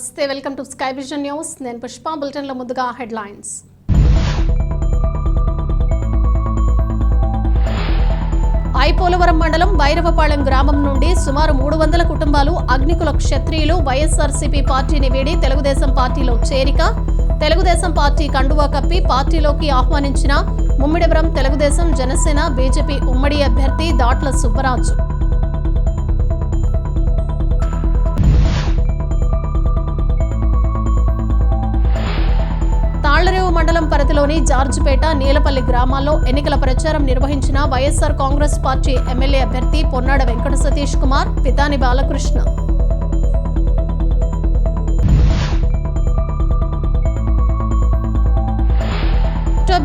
నమస్తే, welcome to sky vision news. నేను పుష్ప. బులెటిన్లో ముందుగా హెడ్లైన్స్. ఐపోలవరం మండలం భైరవపాళెం గ్రామం నుండి సుమారు 300 కుటుంబాలు అగ్నికుల క్షత్రియులు వైఎస్ఆర్సీపీ పార్టీని వీడి తెలుగుదేశం పార్టీలో చేరిక. తెలుగుదేశం పార్టీ కండువా కప్పి పార్టీలోకి ఆహ్వానించిన ముమ్మిడివరం తెలుగుదేశం జనసేన బీజేపీ ఉమ్మడి అభ్యర్థి దాట్ల సుబ్బరాజు. తాళ్లరేవు మండలం పరిధిలోని జార్జిపేట, నీలపల్లి గ్రామాల్లో ఎన్నికల ప్రచారం నిర్వహించిన వైఎస్ఆర్ కాంగ్రెస్ పార్టీ ఎమ్మెల్యే అభ్యర్థి పొన్నాడ వెంకట సతీష్ కుమార్, పితాని బాలకృష్ణ.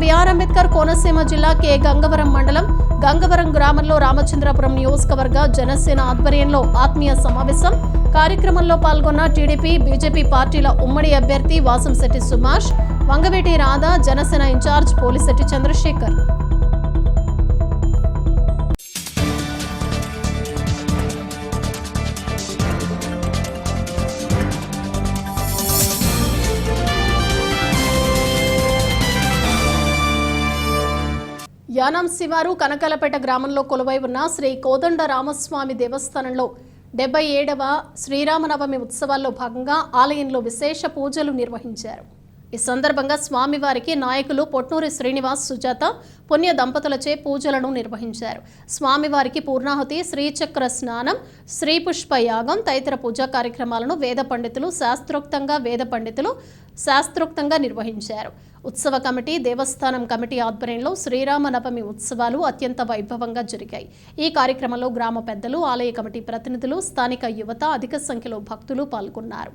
బిఆర్ అంబేద్కర్ కోనసీమ జిల్లా కె గంగవరం మండలం గంగవరం గ్రామంలో రామచంద్రపురం నియోజకవర్గ జనసేన ఆధ్వర్యంలో ఆత్మీయ సమావేశం. కార్యక్రమంలో పాల్గొన్న టీడీపీ, బీజేపీ పార్టీల ఉమ్మడి అభ్యర్థి వాసంశెట్టి సుభాష్, వంగవేటి రాధా, జనసేన ఇన్ఛార్జ్ పోలిశెట్టి చంద్రశేఖర్. యానాం శివారు కనకాలపేట గ్రామంలో కొలువై ఉన్న శ్రీ కోదండ రామస్వామి దేవస్థానంలో 77వ శ్రీరామనవమి ఉత్సవాల్లో భాగంగా ఆలయంలో విశేష పూజలు నిర్వహించారు. ఈ సందర్భంగా స్వామివారికి నాయకులు పొట్నూరి శ్రీనివాస్, సుజాత పుణ్య దంపతులచే పూజలను నిర్వహించారు. స్వామివారికి పూర్ణాహుతి, శ్రీచక్ర స్నానం, శ్రీపుష్ప యాగం తదితర పూజా కార్యక్రమాలను వేద పండితులు శాస్త్రోక్తంగా నిర్వహించారు. ఉత్సవ కమిటీ, దేవస్థానం కమిటీ ఆధ్వర్యంలో శ్రీరామనవమి ఉత్సవాలు అత్యంత వైభవంగా జరిగాయి. ఈ కార్యక్రమంలో గ్రామ పెద్దలు, ఆలయ కమిటీ ప్రతినిధులు, స్థానిక యువత అధిక సంఖ్యలో భక్తులు పాల్గొన్నారు.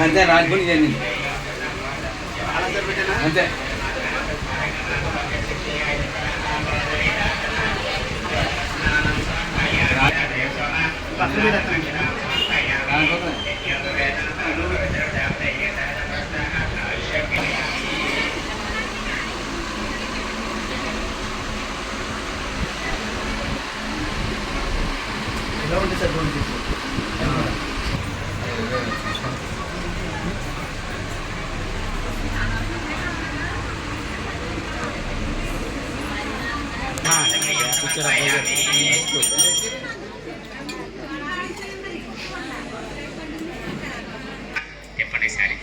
అంతే రాజుని చేయండి అంతే. చెప్పండి సారి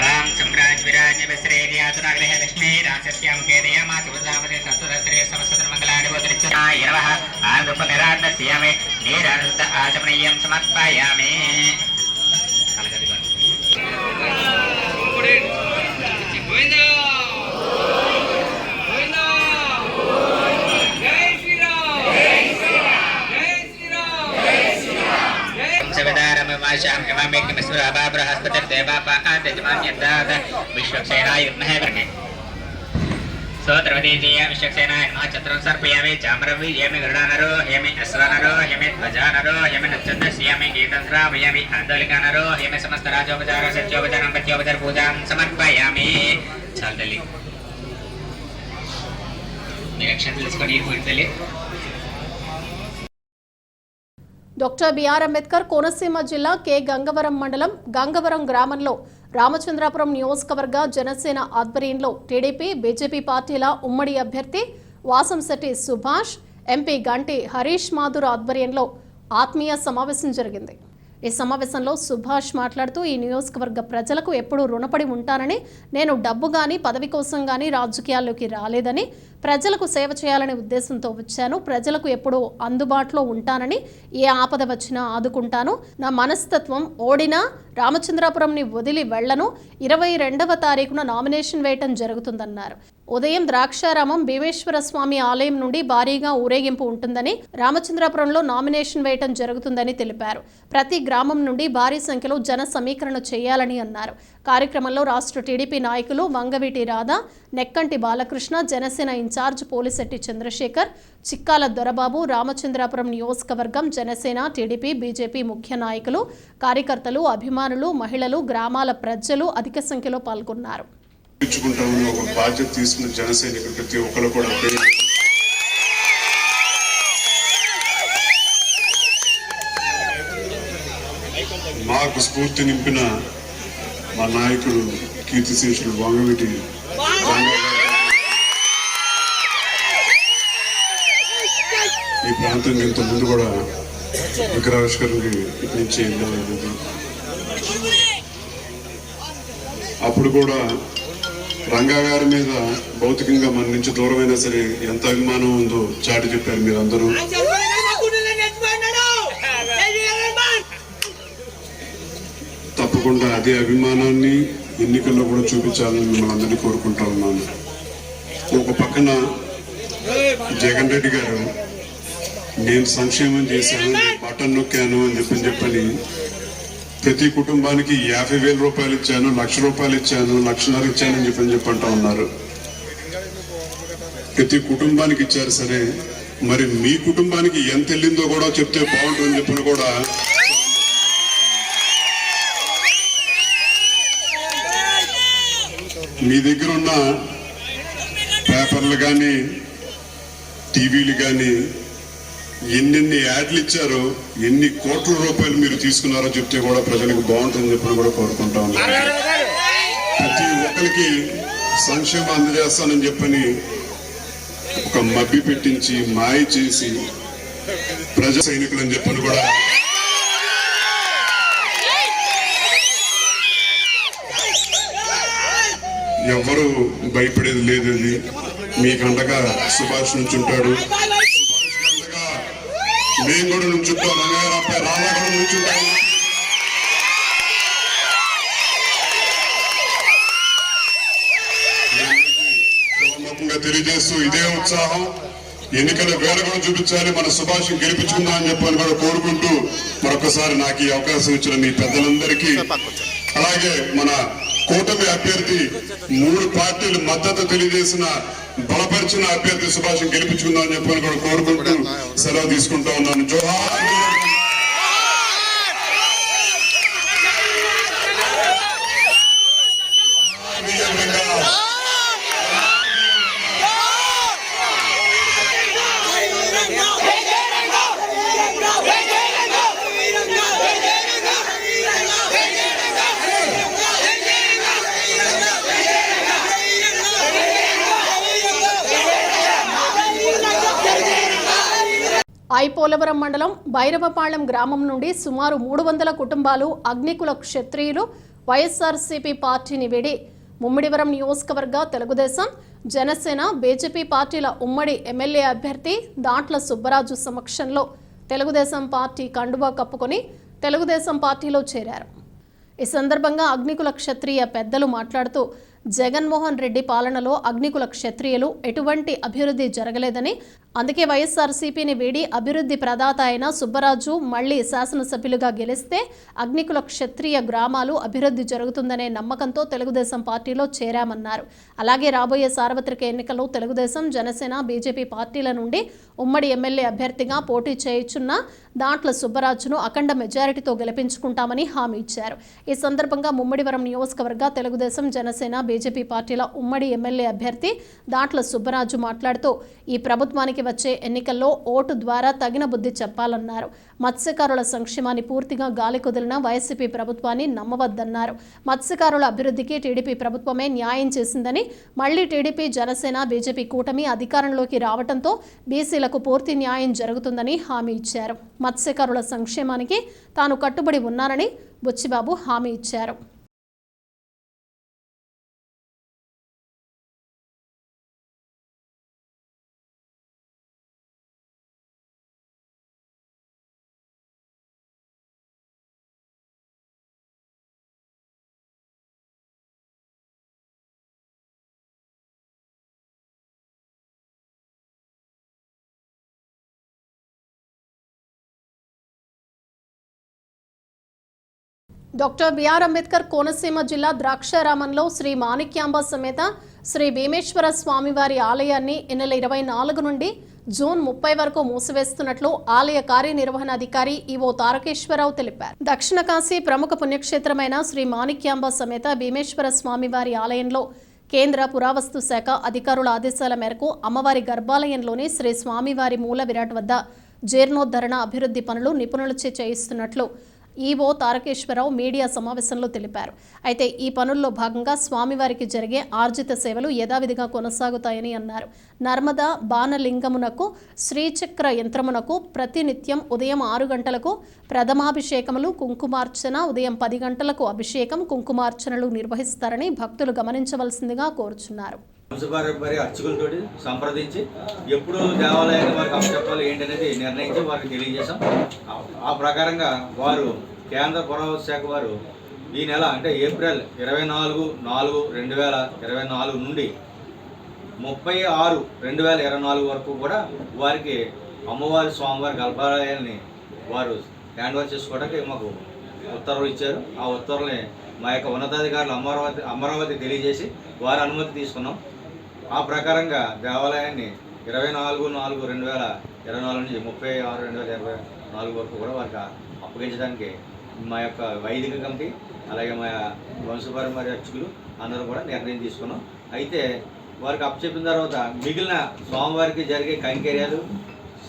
ఓం సమ్రాజ్ విరాజ్ విశ్రేయాతునాగ్రహ లక్ష్మీ రాజస్యాం కేదయమా సువజామదే తత్వదశ్రీ సమస్త మంగళాని వదరిచ్చాయ నమః ఆంధ్రప నిరాధస్యామి నీరానంద ఆచమనీయం సమర్పయామి सोत्रवतीजीय विश्वक्सेनाय नमः चतुरं सर्पयामि चाम्रवीर्यामि गरुडानरो हेमि अश्वानरो हेमि ध्वजानरो हेमि नक्षत्रस्यामि गीतं श्रावयामि आन्दोलिकानरो हेमि समस्त राजोपचार सत्योपचारं पत्योपचार पूजां समर्पयामि चाल तल्ली निरीक्षण తెలుసుకొని పోయింది డాక్టర్ బిఆర్ అంబేద్కర్ కోనసీమ జిల్లా కె గంగవరం మండలం గంగవరం గ్రామంలో రామచంద్రాపురం నియోజకవర్గ జనసేన ఆధ్వర్యంలో టీడీపీ బీజేపీ పార్టీల ఉమ్మడి అభ్యర్థి వాసంశెట్టి సుభాష్ ఎంపీ గంటి హరీష్ మాధుర్ ఆధ్వర్యంలో ఆత్మీయ సమావేశం జరిగింది. ఈ సమావేశంలో సుభాష్ మాట్లాడుతూ ఈ నియోజకవర్గ ప్రజలకు ఎప్పుడూ రుణపడి ఉంటానని, నేను డబ్బు గాని పదవి కోసం గాని రాజకీయాల్లోకి రాలేదని, ప్రజలకు సేవ చేయాలనే ఉద్దేశంతో వచ్చాను. ప్రజలకు ఎప్పుడూ అందుబాటులో ఉంటానని, ఏ ఆపద వచ్చినా ఆదుకుంటాను. నా మనస్తత్వం ఓడినా రామచంద్రాపురంని వదిలి వెళ్లను. 22వ తారీఖున నామినేషన్ వేయటం జరుగుతుందన్నారు. ఉదయం ద్రాక్షారామం భీమేశ్వర స్వామి ఆలయం నుండి భారీగా ఊరేగింపు ఉంటుందని, రామచంద్రాపురంలో నామినేషన్ వేయటం జరుగుతుందని తెలిపారు. ప్రతి గ్రామం నుండి భారీ సంఖ్యలో జన సమీకరణ చేయాలని అన్నారు. కార్యక్రమంలో రాష్ట్ర టీడీపీ నాయకులు వంగవీటి రాధా, నెక్కంటి బాలకృష్ణ, జనసేన ఇన్ఛార్జ్ పోలిశెట్టి చంద్రశేఖర్, చిక్కాల దొరబాబు, రామచంద్రాపురం నియోజకవర్గం జనసేన, టీడీపీ, బీజేపీ ముఖ్య నాయకులు, కార్యకర్తలు, అభిమానులు, మహిళలు, గ్రామాల ప్రజలు అధిక సంఖ్యలో పాల్గొన్నారు. ఒక బాధ్యత తీసుకున్న జనసైనికులు ప్రతి ఒక్కరు కూడా మాకు స్ఫూర్తి నింపిన మా నాయకుడు కీర్తిశేషుడు వంగవీటి ఈ ప్రాంతం ఇంత ముందు కూడా విగ్రహావిష్కరణకి ఇక్కడి నుంచి వెళ్ళలేదు. అప్పుడు కూడా రంగా గారి మీద భౌతికంగా మన నుంచి దూరమైనా సరే ఎంత అభిమానం ఉందో చాటి చెప్పారు మీరందరూ. తప్పకుండా అదే అభిమానాన్ని ఎన్నికల్లో కూడా చూపించాలని మిమ్మల్ని అందరినీ కోరుకుంటా ఉన్నాను. ఒక పక్కన జగన్ రెడ్డి గారు నేను సంక్షేమం చేశాను, బటన్ నొక్కాను అని చెప్పని ప్రతి కుటుంబానికి 50,000 రూపాయలు ఇచ్చాను, 1,00,000 రూపాయలు ఇచ్చాను, 1,50,000 ఇచ్చానని చెప్పంటా ఉన్నారు. ప్రతి కుటుంబానికి ఇచ్చారు సరే, మరి మీ కుటుంబానికి ఎంత వెళ్ళిందో కూడా చెప్తే బాగుంటుందని చెప్పని కూడా మీ దగ్గర ఉన్న పేపర్లు కానీ టీవీలు కానీ ఎన్నెన్ని యాడ్లు ఇచ్చారో, ఎన్ని కోట్ల రూపాయలు మీరు తీసుకున్నారో చెప్తే కూడా ప్రజలకు బాగుంటుందని చెప్పని కూడా కోరుకుంటా ఉన్నారు. ప్రతి ఒక్కరికి సంక్షేమం అందజేస్తానని చెప్పని ఒక మభ్య పెట్టించి మాయ చేసి ప్రజా సైనికులు అని చెప్పని కూడా ఎవరు భయపడేది లేదు. అది మీకు అండగా సుభాష్ నుంచి ఉంటాడు, మేము కూడా నుంచుంటాం, రంగారాపై రాళ్ళ కూడా నుంచుంటాం. తెలియజేస్తూ ఇదే ఉత్సాహం ఎన్నికల వేళ కూడా చూపించాలి, మన సుభాష్ గెలిపించుకుందాం అని చెప్పని కూడా కోరుకుంటూ మరొకసారి నాకు ఈ అవకాశం ఇచ్చిన మీ పెద్దలందరికీ, అలాగే మన కూటమి అభ్యర్థి 3 పార్టీలు మద్దతు తెలియజేసిన బలపరిచిన అభ్యర్థి సుభాష్ గెలిపించుకుందాం అని చెప్పని కూడా కోరుకుంటూ సెలవు తీసుకుంటా ఉన్నాను. జోహార్. ఐపోలవరం మండలం భైరవపాళెం గ్రామం నుండి సుమారు 300 కుటుంబాలు అగ్నికుల క్షత్రియులు వైఎస్ఆర్సీపీ పార్టీని వీడి ముమ్మిడివరం నియోజకవర్గ తెలుగుదేశం జనసేన బీజేపీ పార్టీల ఉమ్మడి ఎమ్మెల్యే అభ్యర్థి దాంట్ల సుబ్బరాజు సమక్షంలో తెలుగుదేశం పార్టీ కండువా కప్పుకొని తెలుగుదేశం పార్టీలో చేరారు. ఈ సందర్భంగా అగ్నికుల క్షత్రియ పెద్దలు మాట్లాడుతూ జగన్మోహన్ రెడ్డి పాలనలో అగ్నికుల క్షత్రియులు ఎటువంటి అభివృద్ధి జరగలేదని, అందుకే వైఎస్ఆర్సీపీని వీడి అభివృద్ధి ప్రదాత అయిన సుబ్బరాజు మళ్లీ శాసనసభ్యులుగా గెలిస్తే అగ్నికుల క్షత్రియ గ్రామాలు అభివృద్ధి జరుగుతుందనే నమ్మకంతో తెలుగుదేశం పార్టీలో చేరామన్నారు. అలాగే రాబోయే సార్వత్రిక ఎన్నికల్లో తెలుగుదేశం జనసేన బీజేపీ పార్టీల నుండి ఉమ్మడి ఎమ్మెల్యే అభ్యర్థిగా పోటీ చేయుచున్న దాంట్ల సుబ్బరాజును అఖండ మెజారిటీతో గెలిపించుకుంటామని హామీ ఇచ్చారు. ఈ సందర్భంగా ముమ్మిడివరం నియోజకవర్గ తెలుగుదేశం జనసేన బీజేపీ పార్టీల ఉమ్మడి ఎమ్మెల్యే అభ్యర్థి దాంట్ల సుబ్బరాజు మాట్లాడుతూ ఈ ప్రభుత్వానికి వచ్చే ఎన్నికల్లో ఓటు ద్వారా తగిన బుద్ధి చెప్పాలన్నారు. మత్స్యకారుల సంక్షేమాన్ని పూర్తిగా గాలి కుదిలిన వైసీపీ ప్రభుత్వాన్ని నమ్మవద్దన్నారు. మత్స్యకారుల అభివృద్ధికి టీడీపీ ప్రభుత్వమే న్యాయం చేసిందని, మళ్లీ టీడీపీ జనసేన బీజేపీ కూటమి అధికారంలోకి రావడంతో బీసీలకు పూర్తి న్యాయం జరుగుతుందని హామీ ఇచ్చారు. మత్స్యకారుల సంక్షేమానికి తాను కట్టుబడి ఉన్నానని బుచ్చిబాబు హామీ ఇచ్చారు. డాక్టర్ బిఆర్ అంబేద్కర్ కోనసీమ జిల్లా ద్రాక్షారామంలో శ్రీ మాణిక్యాంబ సమేత శ్రీ భీమేశ్వర స్వామివారి ఆలయాన్ని ఈ నెల 24 నుండి జూన్ 30 వరకు మూసివేస్తున్నట్లు ఆలయ కార్యనిర్వహణాధికారి ఈవో తారకేశ్వరరావు తెలిపారు. దక్షిణ కాశీ ప్రముఖ పుణ్యక్షేత్రమైన శ్రీ మాణిక్యాంబ సమేత భీమేశ్వర స్వామివారి ఆలయంలో కేంద్ర పురావస్తు శాఖ అధికారుల ఆదేశాల మేరకు అమ్మవారి గర్భాలయంలోని శ్రీ స్వామివారి మూల విరాట్ వద్ద జీర్ణోద్ధరణ అభివృద్ధి పనులు నిపుణులచే చేయిస్తున్నట్లు ఈవో తారకేశ్వరరావు మీడియా సమావేశంలో తెలిపారు. అయితే ఈ పనుల్లో భాగంగా స్వామివారికి జరిగే ఆర్జిత సేవలు యథావిధిగా కొనసాగుతాయని అన్నారు. నర్మదా బాణలింగమునకు శ్రీచక్ర యంత్రమునకు ప్రతినిత్యం ఉదయం 6 గంటలకు ప్రథమాభిషేకములు, కుంకుమార్చన, ఉదయం 10 గంటలకు అభిషేకం, కుంకుమార్చనలు నిర్వహిస్తారని భక్తులు గమనించవలసిందిగా కోరుచున్నారు. వంశపారంపర్య అర్చకులతోటి సంప్రదించి ఎప్పుడు దేవాలయాన్ని వారికి అప్పచెప్పాలి ఏంటనేది నిర్ణయించి వారికి తెలియజేశాం. ఆ ప్రకారంగా వారు కేంద్ర పురావస్తు శాఖ వారు ఈ నెల అంటే ఏప్రిల్ 24/4/2024 నుండి 30/6/2024 వరకు కూడా వారికి అమ్మవారి స్వామివారి గర్భాలయాన్ని వారు హ్యాండ్ ఓవర్ చేసుకోవడానికి మాకు ఉత్తర్వులు ఇచ్చారు. ఆ ఉత్తర్వుల్ని మా యొక్క ఉన్నతాధికారులు అమరావతి తెలియజేసి వారి అనుమతి తీసుకున్నాం. ఆ ప్రకారంగా దేవాలయాన్ని 24/4/2024 నుంచి 30/6/2024 వరకు కూడా వారికి అప్పగించడానికి మా యొక్క వైదిక కమిటీ అలాగే మా వంశపారంపర్య అర్చకులు అందరూ కూడా నిర్ణయం తీసుకున్నాం. అయితే వారికి అప్పచెప్పిన తర్వాత మిగిలిన స్వామివారికి జరిగే కైంకర్యాలు,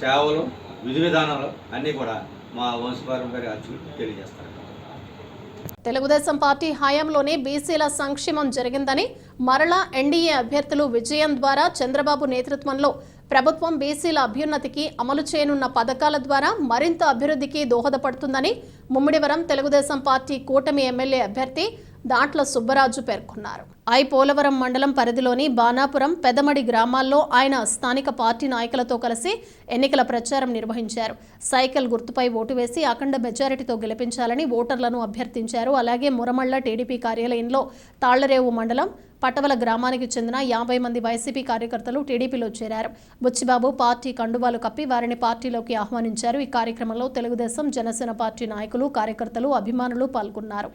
సేవలు, విధి విధానాలు అన్నీ కూడా మా వంశపారంపర్య అర్చకులు తెలియజేస్తారు. తెలుగుదేశం పార్టీ హయాంలోనే బీసీల సంక్షేమం జరిగిందని, మరలా ఎన్డీఏ అభ్యర్థులు విజయం ద్వారా చంద్రబాబు నేతృత్వంలో ప్రభుత్వం బీసీల అభ్యున్నతికి అమలు చేయనున్న పథకాల ద్వారా మరింత అభివృద్ధికి దోహదపడుతుందని ముమ్మిడివరం తెలుగుదేశం పార్టీ కూటమి ఎమ్మెల్యే అభ్యర్థి దాంట్ల సుబ్బరాజు పేర్కొన్నారు. ఐపోలవరం మండలం పరిధిలోని బాణాపురం, పెదమడి గ్రామాల్లో ఆయన స్థానిక పార్టీ నాయకులతో కలిసి ఎన్నికల ప్రచారం నిర్వహించారు. సైకిల్ గుర్తుపై ఓటు వేసి అఖండ మెజారిటీతో గెలిపించాలని ఓటర్లను అభ్యర్థించారు. అలాగే మురమళ్ల టీడీపీ కార్యాలయంలో తాళ్లరేవు మండలం పటవల గ్రామానికి చెందిన 50 మంది వైసీపీ కార్యకర్తలు టీడీపీలో చేరారు. బుచ్చిబాబు పార్టీ కండువాలు కప్పి వారిని పార్టీలోకి ఆహ్వానించారు. ఈ కార్యక్రమంలో తెలుగుదేశం, జనసేన పార్టీ నాయకులు, కార్యకర్తలు, అభిమానులు పాల్గొన్నారు.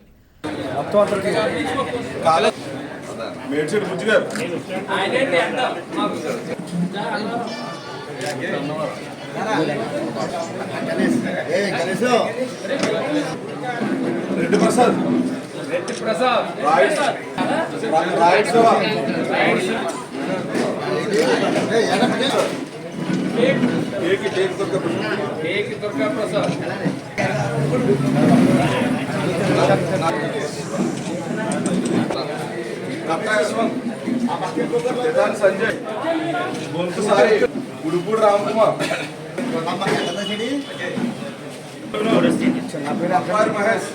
రెడ్డి ప్రసాద్ దుర్గా ప్రసాద్ संजय उड़पुर रामकुमार అబ్బాయి మహేష్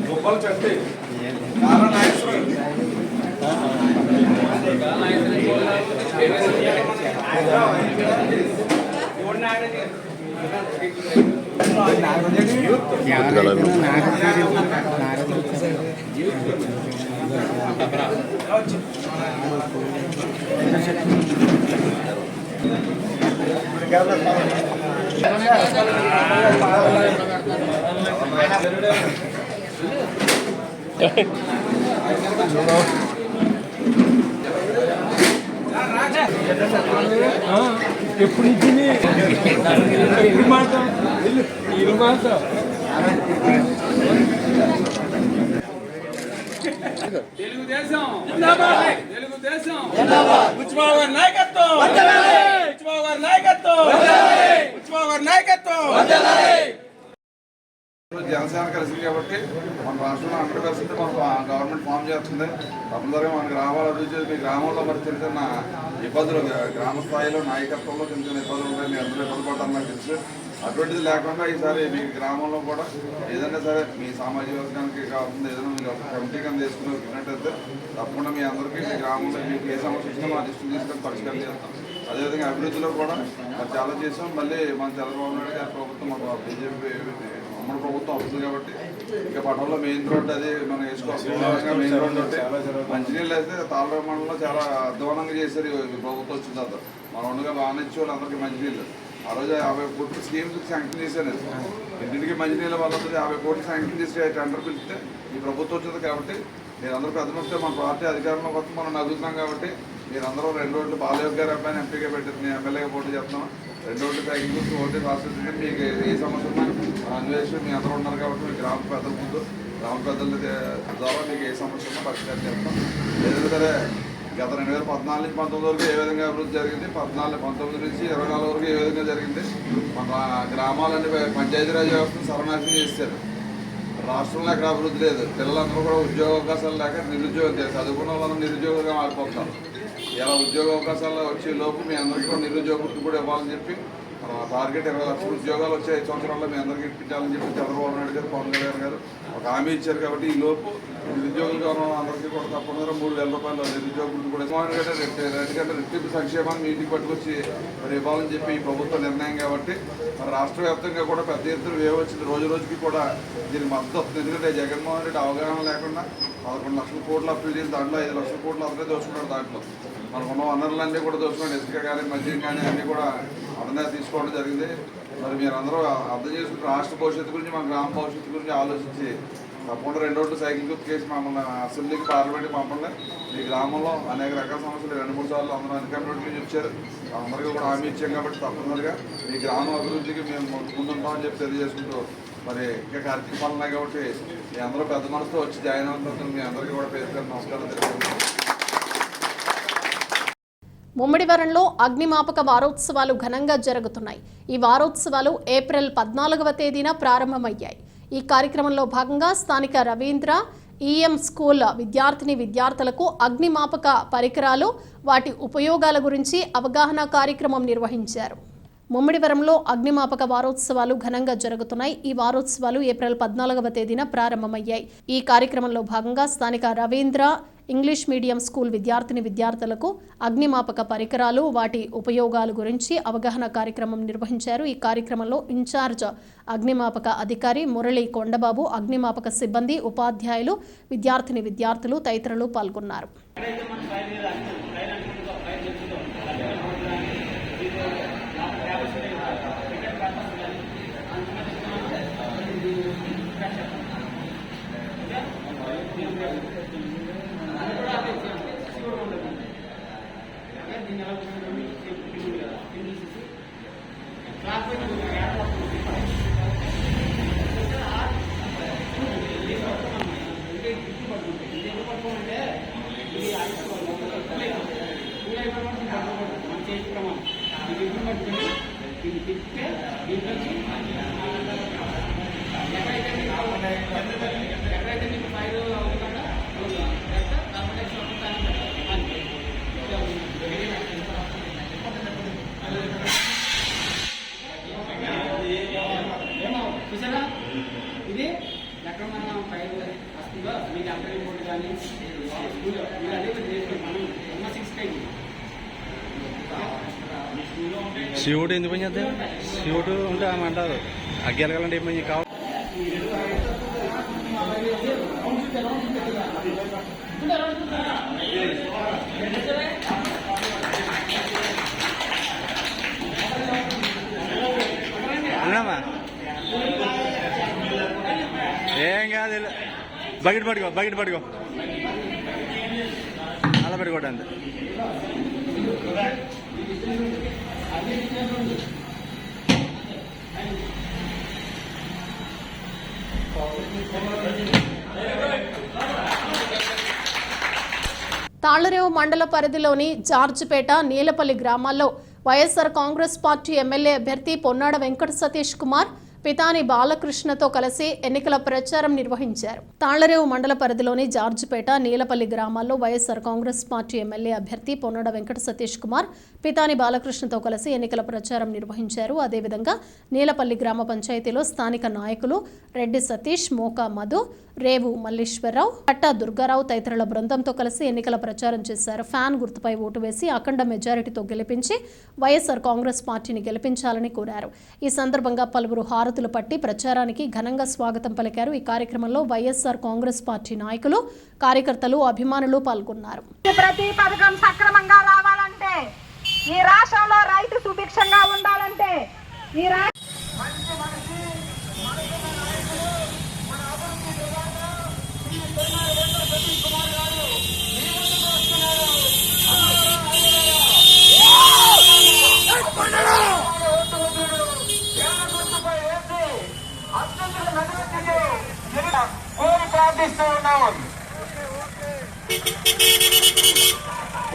గొప్పల చట్టి నారా నాగేశ్వరరావు ఎప్పుడు ఇచ్చింది ఇల్లు మాట తెలుగుదేశం తెలుగుదేశం ఉచ్మావ గారి నాయకత్వం ఉచ్మావ గారి నాయకత్వం ఉచ్మావ గారి నాయకత్వం. జనసేన కలిసింది కాబట్టి మన రాష్ట్రంలో 100% మన గవర్నమెంట్ ఫామ్ చేస్తుంది. తప్పనిసరిగా మనకి గ్రామాల అభివృద్ధి మీ గ్రామంలో మరి చిన్న చిన్న ఇబ్బందులు గ్రామ స్థాయిలో నాయకత్వంలో చిన్న చిన్న ఇబ్బందులు ఉంటాయి. మీ అందరూ ఇబ్బంది పడతారు నాకు తెలుసు. అటువంటిది లేకుండా ఈసారి మీ గ్రామంలో కూడా ఏదైనా సరే మీ సామాజిక వర్గానికి కావాల్సింది ఏదైనా మీరు కమిటీ కింద తీసుకుని వచ్చినట్టయితే తప్పకుండా మీ అందరికీ మీ గ్రామంలో మీకు ఏ సమస్య వచ్చినా మా దృష్టిని తీసుకొని పరిష్కారం చేస్తాం. అదేవిధంగా అభివృద్ధిలో కూడా మరి చాలా చేసాం. మళ్ళీ మన చంద్రబాబు నాయుడు గారి ప్రభుత్వం మన బీజేపీ ఉమ్మడి ప్రభుత్వం వస్తుంది కాబట్టి ఇంకా పట్టణంలో మెయిన్ రోడ్ అది మనం వేసుకోవాలి. మెయిన్ రోడ్ అంటే మంచినీళ్ళు అయితే తాళరావు మండలంలో చాలా అధ్వానంగా చేశారు ఈ ప్రభుత్వం వచ్చిన తర్వాత. మన ఉండగా బాగానే ఇచ్చే వాళ్ళు అందరికీ మంచినీళ్ళు ఆ రోజు 50 కోట్లు స్కీమ్స్ శాంక్షన్ చేశాను. ఇంటింటికి మంచినీళ్ళ వల్ల 50 కోట్లు శాంక్షన్ చేసి టెండర్ పిలిస్తే ఈ ప్రభుత్వం వచ్చింది కాబట్టి మీరందరూ పెద్దనొస్తే మన పార్టీ అధికారంలో కొత్త మనం నడుగుతున్నాం కాబట్టి మీరందరూ 2 ఓట్లు బాలయోగ్ గారి అబ్బాయిని ఎంపీగా పెట్టింది నేను ఎమ్మెల్యేగా పోటీ చేస్తున్నాను. 2 ఓట్లు సైకిల్ గుర్తు ఓటు రాష్ట్రం మీకు ఏ సమస్య ఉన్నా అన్వేషణ మీ అందరూ ఉన్నారు కాబట్టి మీ గ్రామ పెద్దల ముందు గ్రామ పెద్దల ద్వారా మీకు ఏ సమస్య ఉన్నా పరిష్కారం చేస్తాం. ఏదైనా సరే గత 2014 నుంచి 19 వరకు ఏ విధంగా అభివృద్ధి జరిగింది, 19 నుంచి 24 వరకు ఏ విధంగా జరిగింది. మన గ్రామాలన్నీ పంచాయతీరాజ్ వ్యవస్థను సర్వనాశనం చేశారు. రాష్ట్రంలో ఎక్కడ అభివృద్ధి లేదు. పిల్లలందరూ కూడా ఉద్యోగ అవకాశాలు లేక నిరుద్యోగం చదువుకున్న వాళ్ళందరూ నిరుద్యోగంగా మారిపోతారు. ఇలా ఉద్యోగ అవకాశాలు వచ్చే లోపు మీ అందరికీ కూడా నిరుద్యోగ వృత్తి కూడా ఇవ్వాలని చెప్పి టార్గెట్ 20 లక్షల ఉద్యోగాలు వచ్చే 5 సంవత్సరాల్లో మీ అందరికీ ఇప్పించాలని చెప్పి చంద్రబాబు నాయుడు గారు పవన్ కళ్యాణ్ గారు ఒక హామీ ఇచ్చారు. కాబట్టి ఈ లోపు నిరుద్యోగులుగా ఉన్న అందరికీ కూడా తప్పనిసరిగా 3,000 రూపాయలు నిరుద్యోగ వృత్తి కూడా ఎందుకంటే రెట్టింపు సంక్షేమాన్ని మీ ఇంటికి పట్టుకొచ్చి మరి ఇవ్వాలని చెప్పి ఈ ప్రభుత్వ నిర్ణయం కాబట్టి మరి రాష్ట్ర వ్యాప్తంగా కూడా పెద్ద ఎత్తున వేవ్ వచ్చింది. రోజు రోజుకి కూడా దీనికి మద్దతు వస్తుంది. ఎందుకంటే జగన్మోహన్ రెడ్డి అవగాహన లేకుండా 11 లక్షల కోట్లు అప్పులు చేసి దాంట్లో 5 లక్షల కోట్లు అతనే దోచుకున్నాడు. దాంట్లో మనకున్న వనరులన్నీ కూడా దోచుకున్నాడు. ఇసుక కానీ మద్యం కానీ అన్నీ కూడా అతనే తీసుకోవడం జరిగింది. మరి మీరు అందరూ అర్థం చేసుకుని రాష్ట్ర భవిష్యత్తు గురించి మన గ్రామ భవిష్యత్తు గురించి ఆలోచించి తప్పకుండా 2 ఓట్లు సైకిల్ గుర్తు కేసు మమ్మల్ని అసెంబ్లీకి పార్లమెంట్కి పంపండి. ఈ గ్రామంలో అనేక రకాల సమస్యలు 2-3 సార్లు అందరూ అధికారులు ఇచ్చారు. అందరికీ కూడా హామీ ఇచ్చాం కాబట్టి తప్పనిసరిగా ఈ గ్రామ అభివృద్ధికి మేము ముందుంటామని చెప్పి తెలియజేసుకుంటూ మరి ఇంకా కార్తీక పాలన కాబట్టి మీ అందరూ పెద్ద మనసుతో వచ్చి జాయిన్ అవుతున్నారు. మీ అందరికీ కూడా పేరు నమస్కారం తెలియజేస్తున్నాం. ముమ్మిడివరంలో అగ్నిమాపక వారోత్సవాలు ఘనంగా జరుగుతున్నాయి. ఈ వారోత్సవాలు ఏప్రిల్ 14వ తేదీన ప్రారంభమయ్యాయి. ఈ కార్యక్రమంలో భాగంగా స్థానిక రవీంద్ర ఈఎం స్కూల్ విద్యార్థులకు అగ్నిమాపక పరికరాలు, వాటి ఉపయోగాల గురించి అవగాహన కార్యక్రమం నిర్వహించారు. ముమ్మిడివరంలో అగ్నిమాపక వారోత్సవాలు ఘనంగా జరుగుతున్నాయి. ఈ వారోత్సవాలు ఏప్రిల్ 14వ తేదీన ప్రారంభమయ్యాయి. ఈ కార్యక్రమంలో భాగంగా స్థానిక రవీంద్ర ఇంగ్లీష్ మీడియం స్కూల్ విద్యార్థులకు అగ్నిమాపక పరికరాలు, వాటి ఉపయోగాల గురించి అవగాహన కార్యక్రమం నిర్వహించారు. ఈ కార్యక్రమంలో ఇన్ఛార్జ్ అగ్నిమాపక అధికారి మురళీ కొండబాబు, అగ్నిమాపక సిబ్బంది, ఉపాధ్యాయులు, విద్యార్థులు తదితరులు పాల్గొన్నారు. శివుడు ఎందుకు పని చేద్దాం? శివుడు ఉంటే ఆమె అంటారు అగ్గెలగాలంటే ఏం పని కావాలి. అన్నామా ఏం కాదు, బకెట్ పట్టుకో అలా పెట్టుకోండి అంతే. తాళ్లరేవు మండల పరిధిలోని జార్జిపేట నీలపల్లి గ్రామాల్లో వైఎస్ఆర్ కాంగ్రెస్ పార్టీ ఎమ్మెల్యే అభ్యర్థి పొన్నాడ వెంకట సతీష్ కుమార్ పితాని బాలకృష్ణతో కలిసి ఎన్నికల ప్రచారం నిర్వహించారు. తాళ్లరేవు మండల పరిధిలోని జార్జిపేట నీలపల్లి గ్రామాల్లో వైఎస్ఆర్ కాంగ్రెస్ పార్టీ ఎమ్మెల్యే అభ్యర్థి పొన్నాడ వెంకట సతీష్ కుమార్ పితాని బాలకృష్ణతో కలిసి ఎన్నికల ప్రచారం నిర్వహించారు. అదేవిధంగా నీలపల్లి గ్రామ పంచాయతీలో స్థానిక నాయకులు రెడ్డి సతీష్, మోకా మధు, రేవు మల్లేశ్వరరావు, పట్టా దుర్గారావు తదితరుల బృందంతో కలిసి ఎన్నికల ప్రచారం చేశారు. ఫ్యాన్ గుర్తుపై ఓటు వేసి అఖండ మెజారిటీతో గెలిపించి వైఎస్ఆర్ కాంగ్రెస్ పార్టీని గెలిపించాలని కోరారు. ఈ సందర్భంగా పలువురు హారతులు పట్టి ప్రచారానికి ఘనంగా స్వాగతం పలికారు. ఈ కార్యక్రమంలో వైఎస్ఆర్ కాంగ్రెస్ పార్టీ నాయకులు, కార్యకర్తలు, అభిమానులు పాల్గొన్నారు. ప్రతి పథకం సక్రమంగా రావాలంటే, ఈ రాష్ట్రంలో రైతు సుభిక్షంగా ఉండాలంటే, ఈ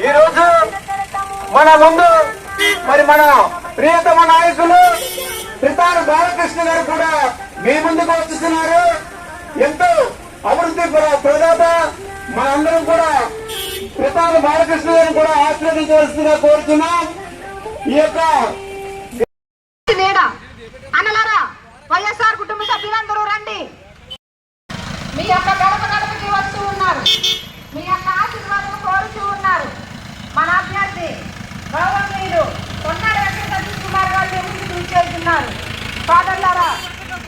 ఈరోజు మన ముందు మరి మన ప్రియతమ నాయకులు పితాని బాలకృష్ణ గారు కూడా మీ ముందుకు వస్తున్నారు. ఎంతో అభివృద్ధి ప్రదాత మనందరం కూడా పితాని బాలకృష్ణ గారిని కూడా ఆశీర్వదించవలసిందిగా కోరుతున్నాం. ఈ యొక్క అన్నలారా, వైఎస్ఆర్ కుటుంబ సభ్యులందరూ రండి. మీ యొక్క గడప గడపకి వస్తూ ఉన్నారు, మీ యొక్క ఆశీర్వాదం కోరుతూ ఉన్నారు. మన అభ్యర్థి గౌరవనీయులు పొన్నాడ వెంకట సతీష్ కుమార్ గారు ముందుకు విచ్చేస్తున్నారు. సోదరులారా,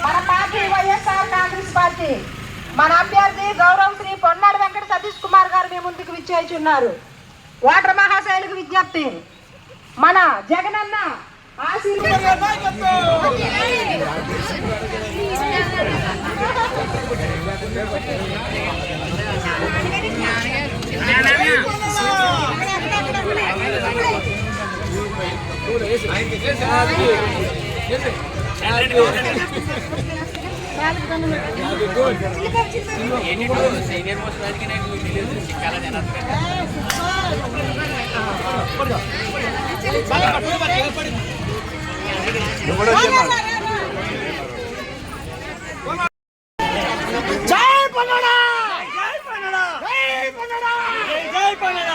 మన పార్టీ వైఎస్ఆర్ కాంగ్రెస్ పార్టీ, మన అభ్యర్థి గౌరవ శ్రీ పొన్నాడ వెంకట సతీష్ కుమార్ గారు మీ ముందుకు విచ్చేస్తున్నారు. ఓటర్ మహాశైలకు విజ్ఞప్తి, మన జగనన్న సీనియర్ మోస్ట్ జై పొన్నాడ, జై పొన్నాడ, జై పొన్నాడ, జై పొన్నాడ.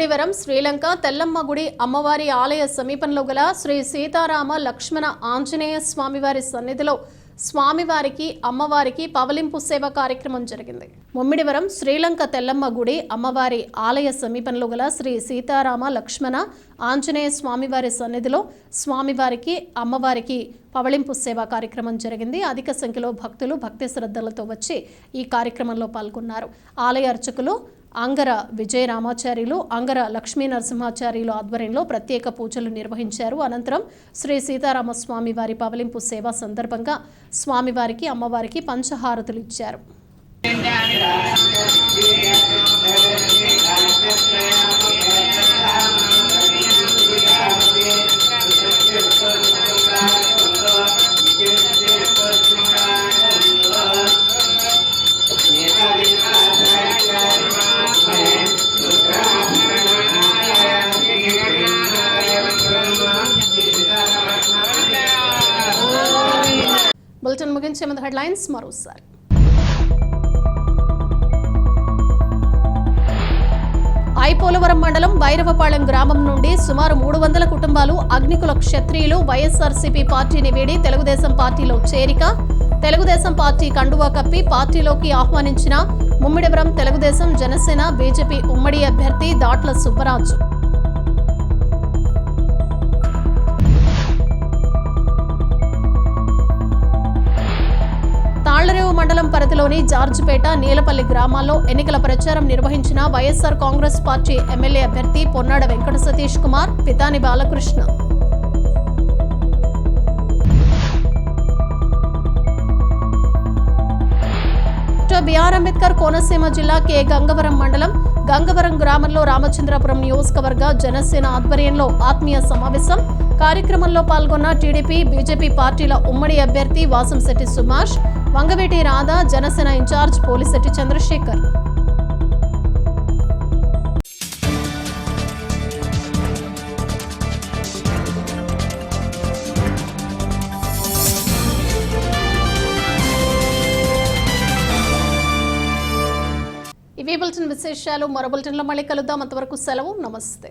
ముమ్మిడివరం శ్రీలంక తెల్లమ్మ గుడి అమ్మవారి ఆలయ సమీపంలో గల శ్రీ సీతారామ లక్ష్మణ ఆంజనేయ స్వామివారి సన్నిధిలో స్వామివారికి అమ్మవారికి పవలింపు సేవ కార్యక్రమం జరిగింది. ముమ్మిడివరం శ్రీలంక తెల్లమ్మ గుడి అమ్మవారి ఆలయ సమీపంలో గల శ్రీ సీతారామ లక్ష్మణ ఆంజనేయ స్వామివారి సన్నిధిలో స్వామివారికి అమ్మవారికి పవళింపు సేవ కార్యక్రమం జరిగింది. అధిక సంఖ్యలో భక్తులు భక్తి శ్రద్ధలతో వచ్చి ఈ కార్యక్రమంలో పాల్గొన్నారు. ఆలయ అర్చకులు అంగర విజయ రామాచార్యులు, అంగర లక్ష్మీ నరసింహాచార్యులు ఆధ్వర్యంలో ప్రత్యేక పూజలు నిర్వహించారు. అనంతరం శ్రీ సీతారామస్వామి వారి పవలింపు సేవ సందర్భంగా స్వామివారికి అమ్మవారికి పంచహారతులు ఇచ్చారు. బులెటిన్ ముగించే ముందు హెడ్లైన్స్ మరోసారి. ఐపోలవరం మండలం భైరవపాళెం గ్రామం నుండి సుమారు 300 కుటుంబాలు అగ్నికుల క్షత్రియులు వైఎస్ఆర్సీపీ పార్టీని వీడి తెలుగుదేశం పార్టీలో చేరిక. తెలుగుదేశం పార్టీ కండువా కప్పి పార్టీలోకి ఆహ్వానించిన ముమ్మిడివరం తెలుగుదేశం జనసేన బీజేపీ ఉమ్మడి అభ్యర్థి దాట్ల సుబ్బరాజు. తాళ్లరేవు మండలం పరిధిలోని జార్జిపేట, నీలపల్లి గ్రామాల్లో ఎన్నికల ప్రచారం నిర్వహించిన వైఎస్ఆర్ కాంగ్రెస్ పార్టీ ఎమ్మెల్యే అభ్యర్థి పొన్నాడ వెంకట సతీష్ కుమార్, పితాని బాలకృష్ణ. బిఆర్ అంబేద్కర్ కోనసీమ జిల్లా కె గంగవరం మండలం గంగవరం గ్రామంలో రామచంద్రపురం నియోజకవర్గ జనసేన ఆధ్వర్యంలో ఆత్మీయ సమావేశం. కార్యక్రమంలో పాల్గొన్న టీడీపీ, బీజేపీ పార్టీల ఉమ్మడి అభ్యర్థి వాసంశెట్టి సుభాష్, వంగవేటి రాధా, జనసేన ఇన్ఛార్జ్ పోలిశెట్టి చంద్రశేఖర్. ఇవి బులెటిన్ విశేషాలు. మరో బులెటిన్లో మళ్ళీ కలుద్దాం. అంతవరకు సెలవు. నమస్తే.